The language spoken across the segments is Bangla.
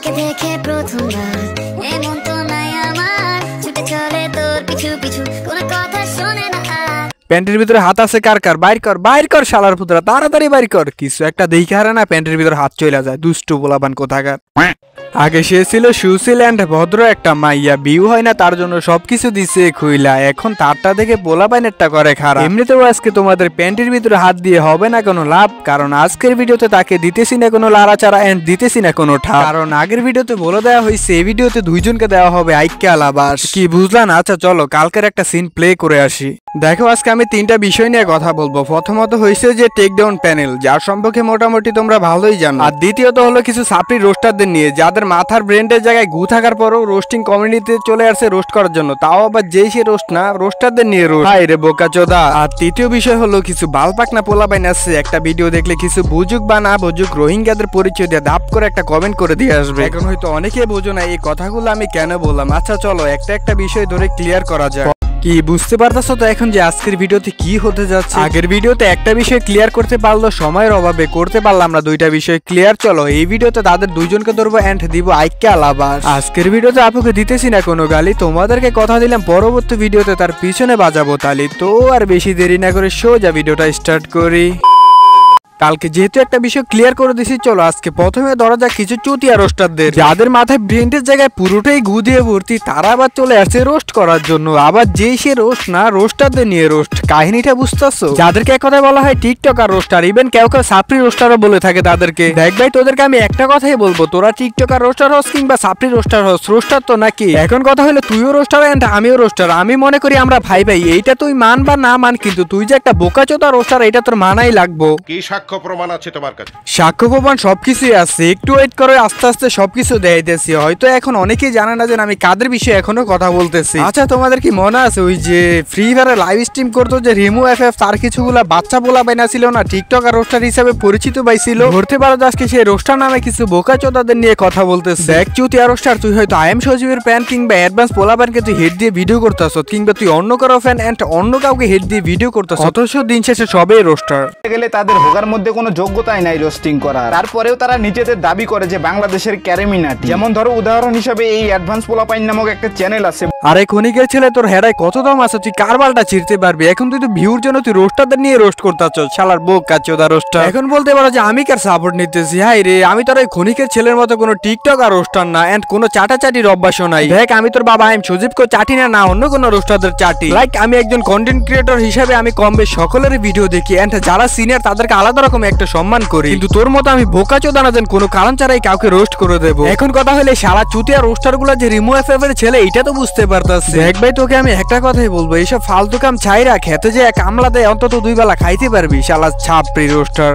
তোকে দেখে প্রথমবার এমন তো নাই আমার, ছুটে চলে তোর পিছু পিছু, কোনো কথা শোনে না আর। প্যান্টের ভিতরে হাত আছে কার কার, বাইর কর বাইর কর শালার পুতরা, তাড়াতাড়ি বাইর কর। কিছু একটা দেখে হারে না প্যান্টের ভিতরে হাত চলে যায়, দুষ্টু পোলাপান কোথাকার। আগে সে ছিল সুশীল্যান্ড ভদ্র একটা মাইয়া, বিউ হয় না তার জন্য সবকিছু দিছে খুইলা, এখন তারটা দেখে পোলাপাইনেরটা করে খারাপ। এমনিতেও আজকে তোমাদের প্যান্টের ভিতরে হাত দিয়ে হবে না কোনো লাভ, কারণ আজকের ভিডিওতে তাকে দিতেছি না কোনো লাড়াচাড়া এন্ড দিতেছি না কোনো ঠা, কারণ আগের ভিডিওতে বলে দেওয়া হয়েছে এই ভিডিওতে দুইজনকে দেওয়া হবে আইক্যা আলাবাস। কি বুঝলাম? আচ্ছা চলো কালকের একটা সিন প্লে করে আসি। দেখো আজকে আমি তিনটা বিষয় নিয়ে কথা বলবো। প্রথমত হয়েছে যে টেকডাউন প্যানেল, যার সম্পর্কে মোটামুটি তোমরা ভালোই জানো। আর দ্বিতীয়ত হলো কিছু সাপ্রি রোস্টারদের নিয়ে, যাদের মাথার ব্রেন্ডের জায়গায় গু থাকার পরও রোস্টিং কমিউনিটিতে চলে আসছে রোস্ট করার জন্য, তাও আবার যেই সে রোস্ট না, রোস্টারদের নিয়ে রোস্ট। হাই রে বোকাচোদা। আর তৃতীয় বিষয় হলো কিছু বালপাকনা পোলাপাইন আছে, একটা ভিডিও দেখলে কিছু বুঝুক বা না বুঝুক রোহিঙ্গাদের পরিচয় দিয়ে ধাপ করে একটা কমেন্ট করে দিয়ে আসবে। এখন হয়তো অনেকেই বোঝো না এই কথাগুলো আমি কেন বললাম। আচ্ছা চলো একটা একটা বিষয় ধরে ক্লিয়ার করা যায়। কি বুঝতে পারতেছো তো এখন যে আজকের ভিডিওতে কি হতে যাচ্ছে? আগের ভিডিওতে একটা বিষয় ক্লিয়ার করতে পারলো, সময়ের অভাবে করতে পারলাম না দুইটা বিষয় ক্লিয়ার। চলো এই ভিডিওতে তাদের দুইজনকে ধরবো এন্ড দিব আইক্যা আলাবাস। আজকের ভিডিওতে আপুকে দিতেছি না কোনো গালি, তোমাদেরকে কথা দিলাম পরবর্তী ভিডিওতে তার পিছনে বাজাবো তালি। তো আর বেশি দেরি না করে সোজা ভিডিওটা স্টার্ট করি। কালকে যেহেতু একটা বিষয় ক্লিয়ার করে দিছি, চলো আজকে প্রথমে ধরা যাক কিছু চুতিয়া রোস্টারদের, যাদের মাথায় ব্রেন্ডের জায়গায় পুরোটাই গু দিয়ে ভর্তি, তারা আবার চলে আসছে রোস্ট করার জন্য। আবার যেই সে রোস্ট না, রোস্টারদের নিয়ে রোস্ট। কাহিনীটা বুঝতেছো? যাদেরকে এক কথায় বলা হয় টিকটক আর রোস্টার, ইভেন কেউ কেউ সাপ্রি রোস্টারও বলে থাকে তাদেরকে। দেখ ভাই তোদেরকে আমি একটা কথাই বলবো, তোরা টিকটক আর রোস্টার হস কিংবা সাপ্রি রোস্টার হস, রোস্টার তো নাকি। এখন কথা হলো তুইও রোস্টার এন্ড আমিও রোস্টার। আমি মনে করি আমরা ভাই ভাই, এইটা তুই মান বা না মান, কিন্তু তুই যে একটা বোকাচোদা রোস্টার এটা তোর মানাই লাগবো। কি সাক্ষ্য প্রমাণ আছে তোমার কাছে? সাক্ষ্য প্রমাণ সবকিছুই আছে, একটু ওয়েট করে আস্তে আস্তে সবকিছু দেখাইতেছি। হয়তো এখন অনেকেই জানে না যে আমি কাদের বিষয়ে এখনো কথা বলতেছি। আচ্ছা তোমাদের কি মনে আছে ওই যে ফ্রি ফায়ারে লাইভ স্ট্রিম করতো যে রিমু এফএফ, তার কিছুগুলা বাচ্চা পোলা বাইনা ছিল না, টিকটক আর রোস্টার হিসাবে পরিচিত পাইছিল। ধরতে পারো আজকে সেই রোস্টার নামে কিছু বোকাচোদাদের নিয়ে কথা বলতেছে। দেখ চুতিয়া রোস্টার, তুই হয়তো আই এম সজীবের ফ্যান কিংবা অ্যাডভান্স পোলা ফ্যানকে তুই হেড দিয়ে ভিডিও করতেছ, কিংবা তুই অন্য কারো ফ্যান এন্ড অন্য কাউকে হেড দিয়ে ভিডিও করতেছ, অথচ দিন শেষে সবই রোস্টার। গেলে তাদের হোগার মধ্যে কোনো যোগ্যতাই নাই রোস্টিং করার, তারপরেও তারা নিজেদের দাবি করে যে বাংলাদেশের ক্যারেমিনাটি। যেমন ধরো উদাহরণ হিসেবে এই অ্যাডভান্স পোলাপাইন নামক একটা চ্যানেল আছে। আরে ক্ষণিকের ছেলে, তোর হেডায় কত দাম আছে, তুই কার বালটা ছিঁড়তে পারবি? এখন তুই তো ভিউর জন্য তুই রোস্টারদের নিয়ে রোস্ট করতেছ, শালার বোকাচোদা রোস্টার। এখন বলতে পারো যে আমি কার সাপোর্ট নিতেছি। হাই রে, আমি তোর এই ক্ষণিকের ছেলের মতো কোনো টিকটক আর রোস্টার না, এন্ড কোনো চাটাচাটির অভ্যাসও নাই। দেখ আমি তোর বাবা আই এম সজীবকে চাটি না, না অন্য কোনো রোস্টারদের চাটি। লাইক আমি একজন কন্টেন্ট ক্রিয়েটর হিসেবে আমি কম বেশ সকলের ভিডিও দেখি, এন্ড যারা সিনিয়র তাদেরকে আলাদা রকম একটা সম্মান করি, কিন্তু তোর মতো আমি বোকাচোদা না যেন কোনো কারণ ছাড়াই কাউকে রোস্ট করে দেবো। এখন কথা হলে সারা চুতিয়া রোস্টার গুলা যে রিমু এফএফ এর ছেলে, এটা তো বুঝতে পারতাছে। দেখ ভাই তোকে আমি একটা কথাই বলবো, এইসব ফালতু কাম ছাইরা খেতে যে কামলা দেয় অন্তত 2 বেলা খাইতে পারবি, শালা ছাপরি রোস্টার।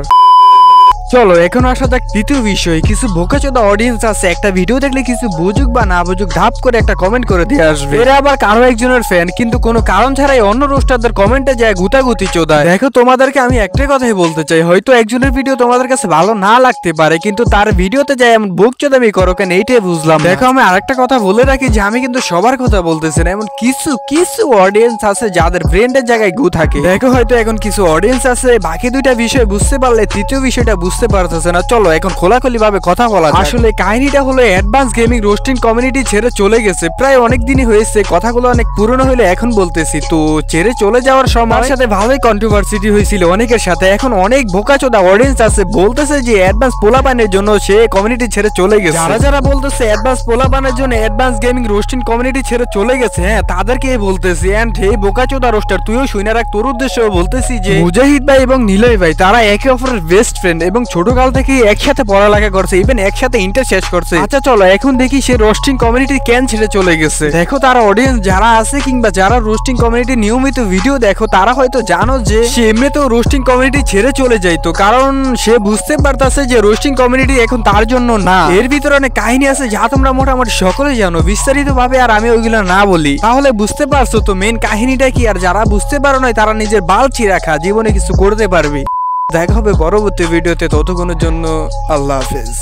চলো এখন আসা যাক তৃতীয় বিষয়। কিছু বোকাচোদা অডিয়েন্স আছে, একটা ভিডিও দেখলে কিছু বুঝুক বা না বুঝুক ধাপ করে একটা কমেন্ট করে দিয়ে আসবে। এরা আবার কারো একজনের ফ্যান, কিন্তু কোনো কারণ ছাড়াই অন্য রোস্টারদের কমেন্টে যায় গুতাগুতি চোদায়। দেখো তোমাদেরকে আমি একটাই কথাই বলতে চাই, হয়তো একজনের ভিডিও তোমাদের কাছে ভালো না লাগতে পারে, কিন্তু তার ভিডিওতে যায় এমন বুক চোদামি করো কেন, এইটাই বুঝলাম। দেখো আমি আরেকটা কথা বলে রাখি যে আমি কিন্তু সবার কথা বলতেছি না, এমন কিছু কিছু অডিয়েন্স আছে যাদের ব্রেন্ডের জায়গায় গু থাকে। দেখো হয়তো এখন কিছু অডিয়েন্স আছে বাকি দুইটা বিষয় বুঝতে পারলে তৃতীয় বিষয়টা বুঝতে পারতেছে না। চলো এখন খোলাখুলি ভাবে কথা বলা যায়। আসলে কাহিনীটা হলো অ্যাডভান্স গেমিং রোস্টিং কমিউনিটি ছেড়ে চলে গেছে, প্রায় অনেক দিনই হয়েছে। কথাগুলো অনেক পুরনো হলে এখন বলতেছি। তো ছেড়ে চলে যাওয়ার সময় সাথে ভালোই কন্ট্রোভার্সিটি হয়েছিল অনেকের সাথে। এখন অনেক বোকাচোদা অডিয়েন্স আছে বলতেছে যে অ্যাডভান্স পোলাপানের জন্য সে কমিউনিটি ছেড়ে চলে গেছে। যারা যারা বলতেছে অ্যাডভান্স পোলাপানের জন্য অ্যাডভান্স গেমিং রোস্টিং কমিউনিটি ছেড়ে চলে গেছে, হ্যাঁ তাদেরকে বলতেছি। এন্ড হে বোকাচোদা রোস্টার, তুইও শুনে রাখ, তোর উদ্দেশ্যে বলতেছি যে মুজাহিদ ভাই এবং নিলয় ভাই তারা একে অপরের বেস্ট ফ্রেন্ড এবং ছোটকাল থেকে একসাথে পড়ালেখা করছে, ইভেন একসাথে ইন্টার শেষ করছে। আচ্ছা চলো এখন দেখি সে রোস্টিং কমিউনিটি কেন ছেড়ে চলে গেছে। দেখো তারা অডিয়েন্স যারা আছে কিংবা যারা রোস্টিং কমিউনিটি নিয়মিত ভিডিও দেখো, তারা হয়তো জানো যে সে এমনিতেও রোস্টিং কমিউনিটি ছেড়ে চলে যাইতো, কারণ সে বুঝতে পারতাছে যে রোস্টিং কমিউনিটি এখন তার জন্য না। এর ভিতরে অনেক কাহিনী আছে যা তোমরা মোটামুটি সকলে জানো বিস্তারিত ভাবে, আর আমি ওইগুলো না বলি। তাহলে বুঝতে পারছো তো মেন কাহিনীটা কি। আর যারা বুঝতে পারো না তারা নিজের বাল চিরাখা, জীবনে কিছু করতে পারবে। দেখা হবে পরবর্তী ভিডিওতে, ততক্ষণের জন্য আল্লাহ হাফেজ।